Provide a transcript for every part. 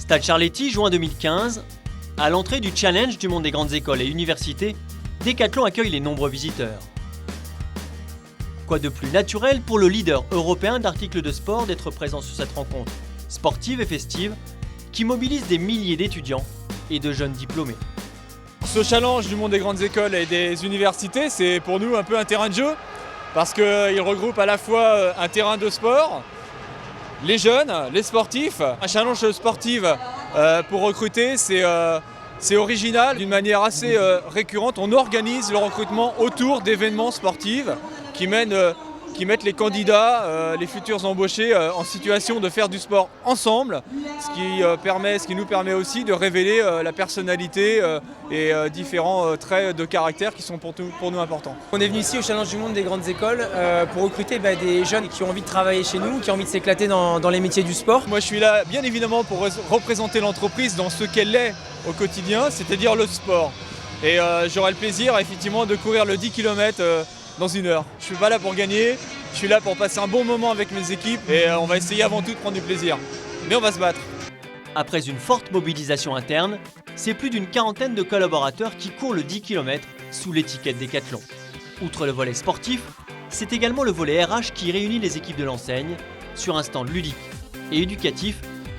Stade Charletti, juin 2015. À l'entrée du Challenge du monde des grandes écoles et universités, Decathlon accueille les nombreux visiteurs. Quoi de plus naturel pour le leader européen d'articles de sport d'être présent sur cette rencontre sportive et festive qui mobilise des milliers d'étudiants et de jeunes diplômés. Ce challenge du monde des grandes écoles et des universités, c'est pour nous un peu un terrain de jeu parce qu'il regroupe à la fois un terrain de sport, les jeunes, les sportifs. Un challenge sportif pour recruter, c'est original. D'une manière assez récurrente, on organise le recrutement autour d'événements sportifs qui mettent les candidats, les futurs embauchés en situation de faire du sport ensemble, ce qui nous permet aussi de révéler la personnalité et différents traits de caractère qui sont pour nous importants. On est venu ici au Challenge du monde des grandes écoles pour recruter des jeunes qui ont envie de travailler chez nous, qui ont envie de s'éclater dans les métiers du sport. Moi je suis là bien évidemment pour représenter l'entreprise dans ce qu'elle est au quotidien, c'est-à-dire le sport. Et j'aurai le plaisir effectivement de courir le 10 km dans 1 heure. Je suis pas là pour gagner, je suis là pour passer un bon moment avec mes équipes et on va essayer avant tout de prendre du plaisir. Mais on va se battre. Après une forte mobilisation interne, c'est plus d'une quarantaine de collaborateurs qui courent le 10 km sous l'étiquette Decathlon. Outre le volet sportif, c'est également le volet RH qui réunit les équipes de l'enseigne. Sur un stand ludique et éducatif,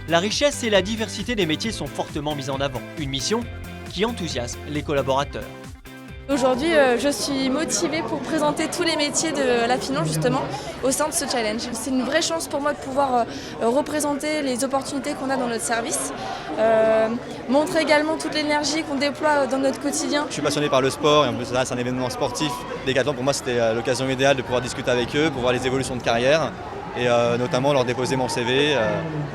la richesse et la diversité des métiers sont fortement mises en avant. Une mission qui enthousiasme les collaborateurs. Aujourd'hui, je suis motivée pour présenter tous les métiers de la finance justement au sein de ce challenge. C'est une vraie chance pour moi de pouvoir représenter les opportunités qu'on a dans notre service, montrer également toute l'énergie qu'on déploie dans notre quotidien. Je suis passionné par le sport et en plus là c'est un événement sportif. Decathlon pour moi c'était l'occasion idéale de pouvoir discuter avec eux, pour voir les évolutions de carrière et notamment leur déposer mon CV,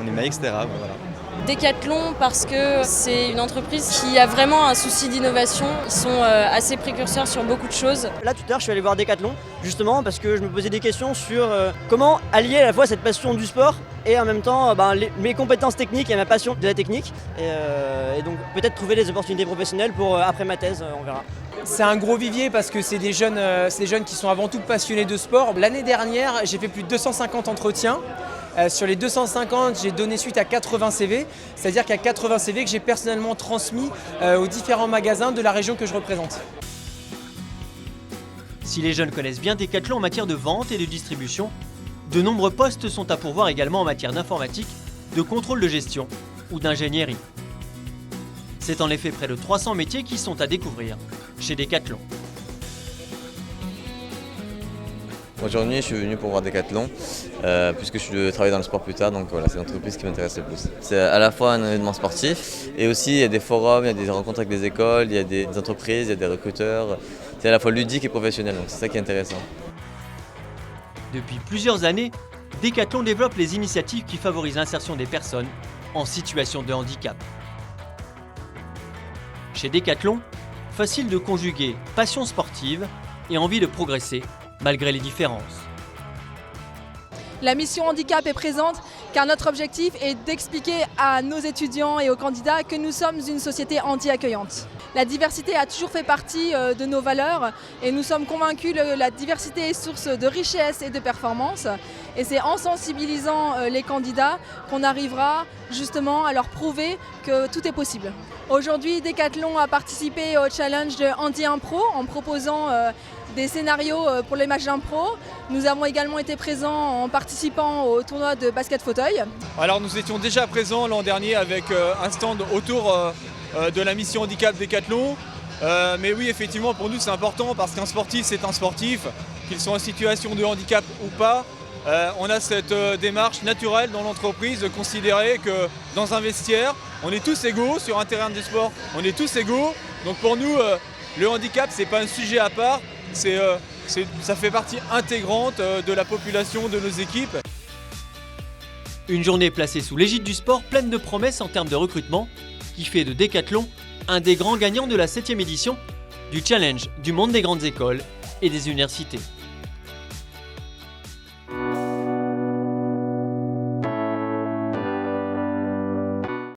mon email, etc. Voilà. Decathlon parce que c'est une entreprise qui a vraiment un souci d'innovation. Ils sont assez précurseurs sur beaucoup de choses. Là tout à l'heure je suis allé voir Decathlon justement parce que je me posais des questions sur comment allier à la fois cette passion du sport et en même temps mes compétences techniques et ma passion de la technique et donc peut-être trouver des opportunités professionnelles pour après ma thèse, on verra. C'est un gros vivier parce que c'est des jeunes qui sont avant tout passionnés de sport. L'année dernière, j'ai fait plus de 250 entretiens. Sur les 250, j'ai donné suite à 80 CV, c'est-à-dire qu'il y a 80 CV que j'ai personnellement transmis aux différents magasins de la région que je représente. Si les jeunes connaissent bien Decathlon en matière de vente et de distribution, de nombreux postes sont à pourvoir également en matière d'informatique, de contrôle de gestion ou d'ingénierie. C'est en effet près de 300 métiers qui sont à découvrir chez Decathlon. Aujourd'hui, je suis venu pour voir Decathlon, puisque je travaille dans le sport plus tard, donc voilà, c'est l'entreprise qui m'intéresse le plus. C'est à la fois un événement sportif, et aussi il y a des forums, il y a des rencontres avec des écoles, il y a des entreprises, il y a des recruteurs. C'est à la fois ludique et professionnel, donc c'est ça qui est intéressant. Depuis plusieurs années, Decathlon développe les initiatives qui favorisent l'insertion des personnes en situation de handicap. Chez Decathlon, facile de conjuguer passion sportive et envie de progresser malgré les différences. La mission handicap est présente car notre objectif est d'expliquer à nos étudiants et aux candidats que nous sommes une société anti-accueillante. La diversité a toujours fait partie de nos valeurs et nous sommes convaincus que la diversité est source de richesse et de performance. Et c'est en sensibilisant les candidats qu'on arrivera justement à leur prouver que tout est possible. Aujourd'hui, Decathlon a participé au challenge de Handi Impro en proposant des scénarios pour les matchs d'impro. Nous avons également été présents en participant au tournoi de basket fauteuil. Alors nous étions déjà présents l'an dernier avec un stand autour de la mission handicap Decathlon. Mais oui, effectivement, pour nous c'est important parce qu'un sportif c'est un sportif, qu'il soit en situation de handicap ou pas. On a cette démarche naturelle dans l'entreprise de considérer que dans un vestiaire, on est tous égaux sur un terrain de sport, on est tous égaux. Donc pour nous, le handicap c'est pas un sujet à part, ça fait partie intégrante de la population, de nos équipes. Une journée placée sous l'égide du sport pleine de promesses en termes de recrutement qui fait de Decathlon un des grands gagnants de la 7e édition du Challenge du monde des grandes écoles et des universités.